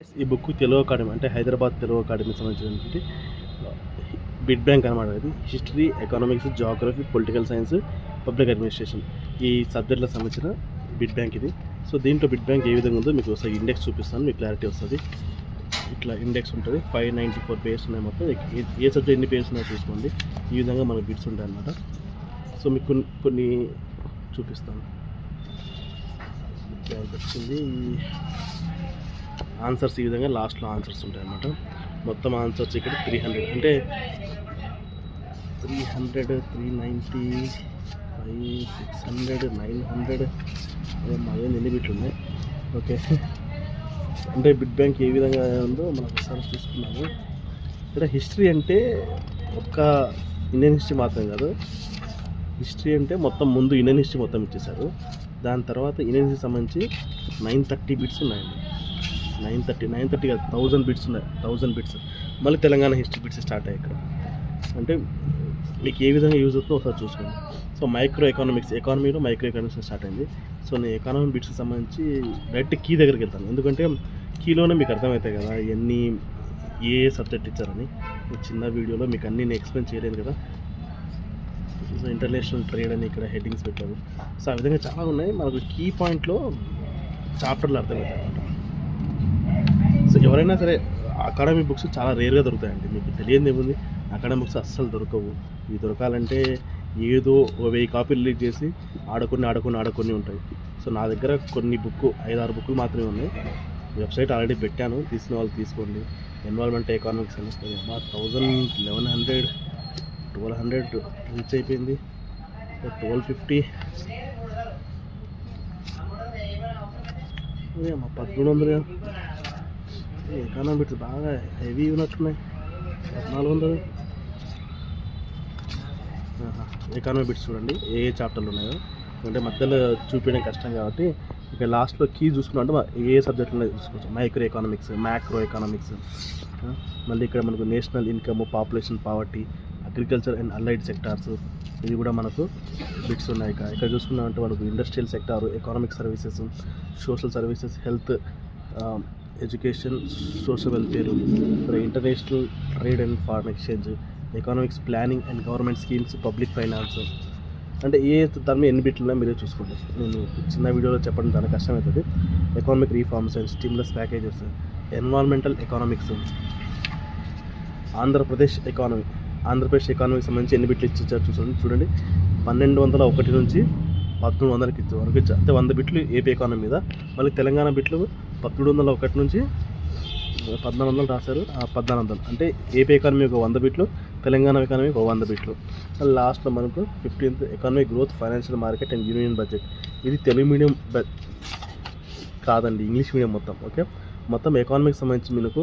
ఈ book Telugu academy అంటే హైదరాబాద్ తెలుగు అకాడమీకి సంబంధించినటువంటి బిడ్ బ్యాంక్ అనమాట. ఇది history, economics, Geography, political science, public administration ఈ సబ్జెక్టులకు సంబంధించిన బిడ్ బ్యాంక్ ఇది. సో దీంట్లో బిడ్ బ్యాంక్ ఏ విధంగా ఉందో మీకు ఒకసారి ఇండెక్స్ చూపిస్తాను, మీకు క్లారిటీ వస్తుంది. ఇట్లా ఇండెక్స్ ఉంటుంది, 594 పేజెస్ ఉన్నాయి మొత్తం. ఏ సబ్జెక్ట్ ఎన్ని పేజెస్ ఉన్నాయో చూసుకోండి. ఈ విధంగా మనకు బిడ్స్ ఉంటాయి అన్నమాట. సో మీకు కొన్ని చూపిస్తాను. బ్యాంక్ వచ్చింది, ఆన్సర్స్ ఈ విధంగా లాస్ట్లో ఆన్సర్స్ ఉంటాయి అన్నమాట. మొత్తం ఆన్సర్స్ ఇక్కడ 300 అంటే 300, 395, 600, 900 మళ్ళీ ఎన్ని బిట్లు ఉన్నాయి. ఓకే, అంటే బిడ్ బ్యాంక్ ఏ విధంగా ఉందో మనం ఒకసారి చూసుకున్నాము. ఇక్కడ హిస్టరీ అంటే ఒక్క ఇండియన్ హిస్టరీ మాత్రం కాదు, హిస్టరీ అంటే మొత్తం ముందు ఇండియన్ హిస్టరీ మొత్తం ఇచ్చేసారు. దాని తర్వాత ఇండియన్ హిస్టరీ సంబంధించి 930 బిట్స్ ఉన్నాయండి. 930 కాదు, 1000 బిట్స్ ఉన్నాయి. 1000 బిట్స్ మళ్ళీ తెలంగాణ హిస్టరీ బిట్స్ స్టార్ట్ అయ్యాయి ఇక్కడ. అంటే మీకు ఏ విధంగా యూజ్ అవుతుందో ఒకసారి చూసుకోండి. సో మైక్రో ఎకనామిక్స్, ఎకానమీలో మైక్రో ఎకనామిక్స్ స్టార్ట్ అయింది. సో నేను ఎకానమీ బిట్స్కి సంబంధించి డైరెక్ట్ కీ దగ్గరికి వెళ్తాను, ఎందుకంటే కీలోనే మీకు అర్థమవుతాయి కదా ఎన్ని ఏ సబ్జెక్ట్ ఇచ్చారని. చిన్న వీడియోలో మీకు అన్నీ నేను ఎక్స్ప్లెయిన్ చేయలేను కదా. సో ఇంటర్నేషనల్ ట్రేడ్ అని ఇక్కడ హెడ్డింగ్స్ పెట్టారు. సో ఆ విధంగా చాలా ఉన్నాయి. మనకు కీ పాయింట్లో చాప్టర్లు అర్థమవుతాయి అన్నమాట. సో ఎవరైనా సరే అకాడమీ బుక్స్ చాలా రేర్గా దొరుకుతాయండి. మీకు తెలియదు ఏముంది, అకాడమీ బుక్స్ అస్సలు దొరకవు. ఇవి దొరకాలంటే ఏదో 1000 కాపీలు రిలీజ్ చేసి ఆడుకొని ఉంటాయి. సో నా దగ్గర కొన్ని 5-6 బుక్కులు మాత్రమే ఉన్నాయి. వెబ్సైట్ ఆల్రెడీ పెట్టాను, తీసిన వాళ్ళు తీసుకోండి. ఎన్వాల్వ్మెంట్ ఎకనామిక్స్ అని 1000, 1100, 1200 రీచ్ అయిపోయింది. 1250, 1300. ఎకనామిక్స్ బాగా హెవీ ఉన్నట్టున్నాయి. 1400. ఎకానమీ బిట్స్ చూడండి ఏ చాప్టర్లు ఉన్నాయో, అంటే మధ్యలో చూపించడం కష్టం కాబట్టి ఇక లాస్ట్లో కీ చూసుకున్నట్టు ఏ సబ్జెక్టులు ఉన్నాయో చూసుకోవచ్చు. మైక్రో ఎకనామిక్స్, మ్యాక్రో ఎకనామిక్స్, మళ్ళీ ఇక్కడ మనకు national income, population, poverty, agriculture and allied sectors, ఇవి కూడా మనకు బిట్స్ ఉన్నాయి. ఇక్కడ చూసుకున్నామంటే మనకు industrial sector, economic services, social services, health, education, social welfare, international trade and foreign exchange, economics, planning and government schemes, public finance. అంటే ఏ దాని మీద ఎన్ని బిట్లు ఉన్నాయో మీరే చూసుకోండి. నేను చిన్న వీడియోలో చెప్పడం చాలా కష్టమవుతుంది. Economic reforms and stimulus packages, environmental economics, Andhra Pradesh ఎకానమీకి సంబంధించి ఎన్ని బిట్లు ఇచ్చారు చూడండి. 1201 నుంచి 1300 వరకు ఇచ్చారు. అంటే 100 బిట్లు ఏపీ ఎకానమీ మీద. మళ్ళీ తెలంగాణ బిట్లు 1701 నుంచి 1400 రాశారు. 1400 అంటే ఏపీ ఎకానమీ ఒక 100 బిట్లు, తెలంగాణ ఎకానమీ ఒక 100 బిట్లు. లాస్ట్లో మనకు 15th economy growth, financial market and union budget. ఇది తెలుగు మీడియం కాదండి, ఇంగ్లీష్ మీడియం మొత్తం. ఓకే, మొత్తం ఎకానమీకి సంబంధించి మనకు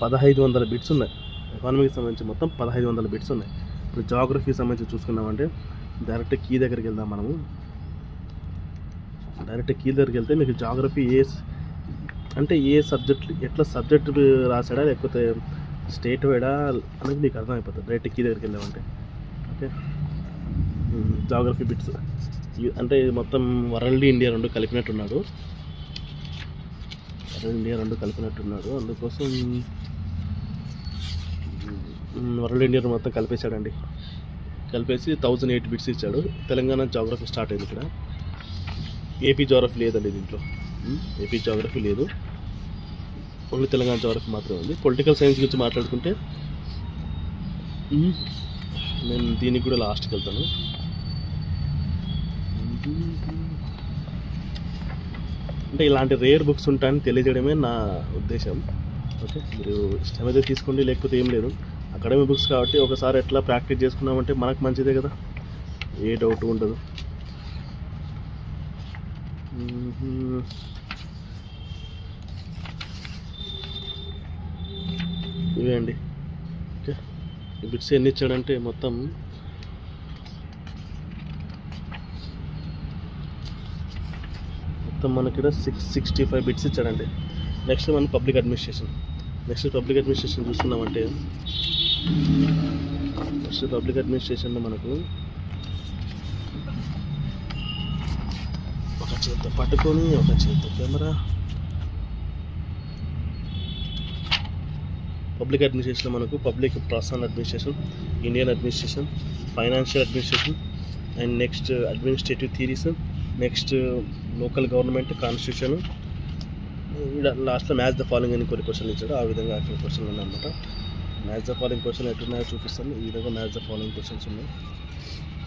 1500 బిట్స్ ఉన్నాయి. ఎకానమీకి సంబంధించి మొత్తం 1500 బిట్స్ ఉన్నాయి. ఇప్పుడు జాగ్రఫీకి సంబంధించి చూసుకున్నామంటే డైరెక్ట్ కీ దగ్గరికి వెళ్దాం మనము. డైరెక్ట్ కీ దగ్గరికి వెళ్తే మీకు జాగ్రఫీ అంటే ఏ సబ్జెక్ట్, ఎట్లా సబ్జెక్ట్ రాసాడా లేకపోతే స్టేట్ వైడా అనేది మీకు అర్థమైపోతుంది డైరెక్ట్ కీ దగ్గరికి వెళ్ళామంటే. ఓకే, జాగ్రఫీ బిట్స్ అంటే మొత్తం వరల్డ్ ఇండియా రెండు కలిపినట్టున్నాడు. అందుకోసం వరల్డ్ ఇండియా మొత్తం కలిపేశాడండి. కలిపేసి 1008 బిట్స్ ఇచ్చాడు. తెలంగాణ జాగ్రఫీ స్టార్ట్ అయింది. ఇక్కడ ఏపీ జాగ్రఫీ లేదండి, దీంట్లో ఏపీ జాగ్రఫీ లేదు, ఓన్లీ తెలంగాణ జాగ్రఫీ మాత్రమే ఉంది. పొలిటికల్ సైన్స్ గురించి మాట్లాడుకుంటే నేను దీనికి కూడా లాస్ట్కి వెళ్తాను. అంటే ఇలాంటి రేర్ బుక్స్ ఉంటాయని తెలియజేయడమే నా ఉద్దేశం. ఓకే, మీరు ఇష్టమైతే తీసుకోండి, లేకపోతే ఏం లేదు. అకాడమీ బుక్స్ కాబట్టి ఒకసారి ఎట్లా ప్రాక్టీస్ చేసుకున్నామంటే మనకు మంచిదే కదా, ఏ డౌట్ ఉండదు. ఇవే అండి. ఓకే, ఈ బిట్స్ ఎన్ని ఇచ్చాడంటే మొత్తం మనకి ఇక్కడ 665 బిట్స్ ఇచ్చాడండి. నెక్స్ట్ మనం పబ్లిక్ అడ్మినిస్ట్రేషన్ చూసుకున్నామంటే పబ్లిక్ అడ్మినిస్ట్రేషన్లో మనకు ఒక చేత పట్టుకొని ఒక చేత కెమెరా పబ్లిక్ అడ్మినిస్ట్రేషన్ మనకు public personal administration, Indian administration, financial administration, and next administrative theories, next local government, constitution, లాస్ట్లో మ్యాచ్ ద ఫాలోయింగ్ అని కొన్ని క్వశ్చన్లు ఇచ్చాడు. ఆ విధంగా అక్కడ క్వశ్చన్లు ఉన్నాయన్నమాట. మ్యాచ్ ద ఫాలోయింగ్ క్వశ్చన్ ఎట్లున్నాయో చూపిస్తాను. ఈ విధంగా మ్యాచ్ ద ఫాలోయింగ్ క్వశ్చన్స్ ఉన్నాయి.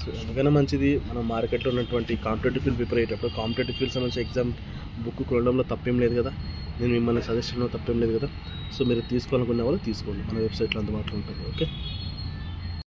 సో ఎందుకైనా మంచిది, మనం మార్కెట్లో ఉన్నటువంటి కాంపిటేటివ్ ఫీల్డ్ ప్రిపేర్ అయ్యేటప్పుడు కాంపిటేటివ్ ఫీల్డ్ సంబంధించి ఎగ్జామ్ బుక్ కొనడంలో తప్పేం లేదు కదా, నేను మిమ్మల్ని సజెస్ట్ చేయడంలో తప్పేం లేదు కదా. సో మీరు తీసుకోవాలనుకునే వాళ్ళు తీసుకోండి, మన వెబ్సైట్లో అందుబాటులో ఉంటుంది. ఓకే.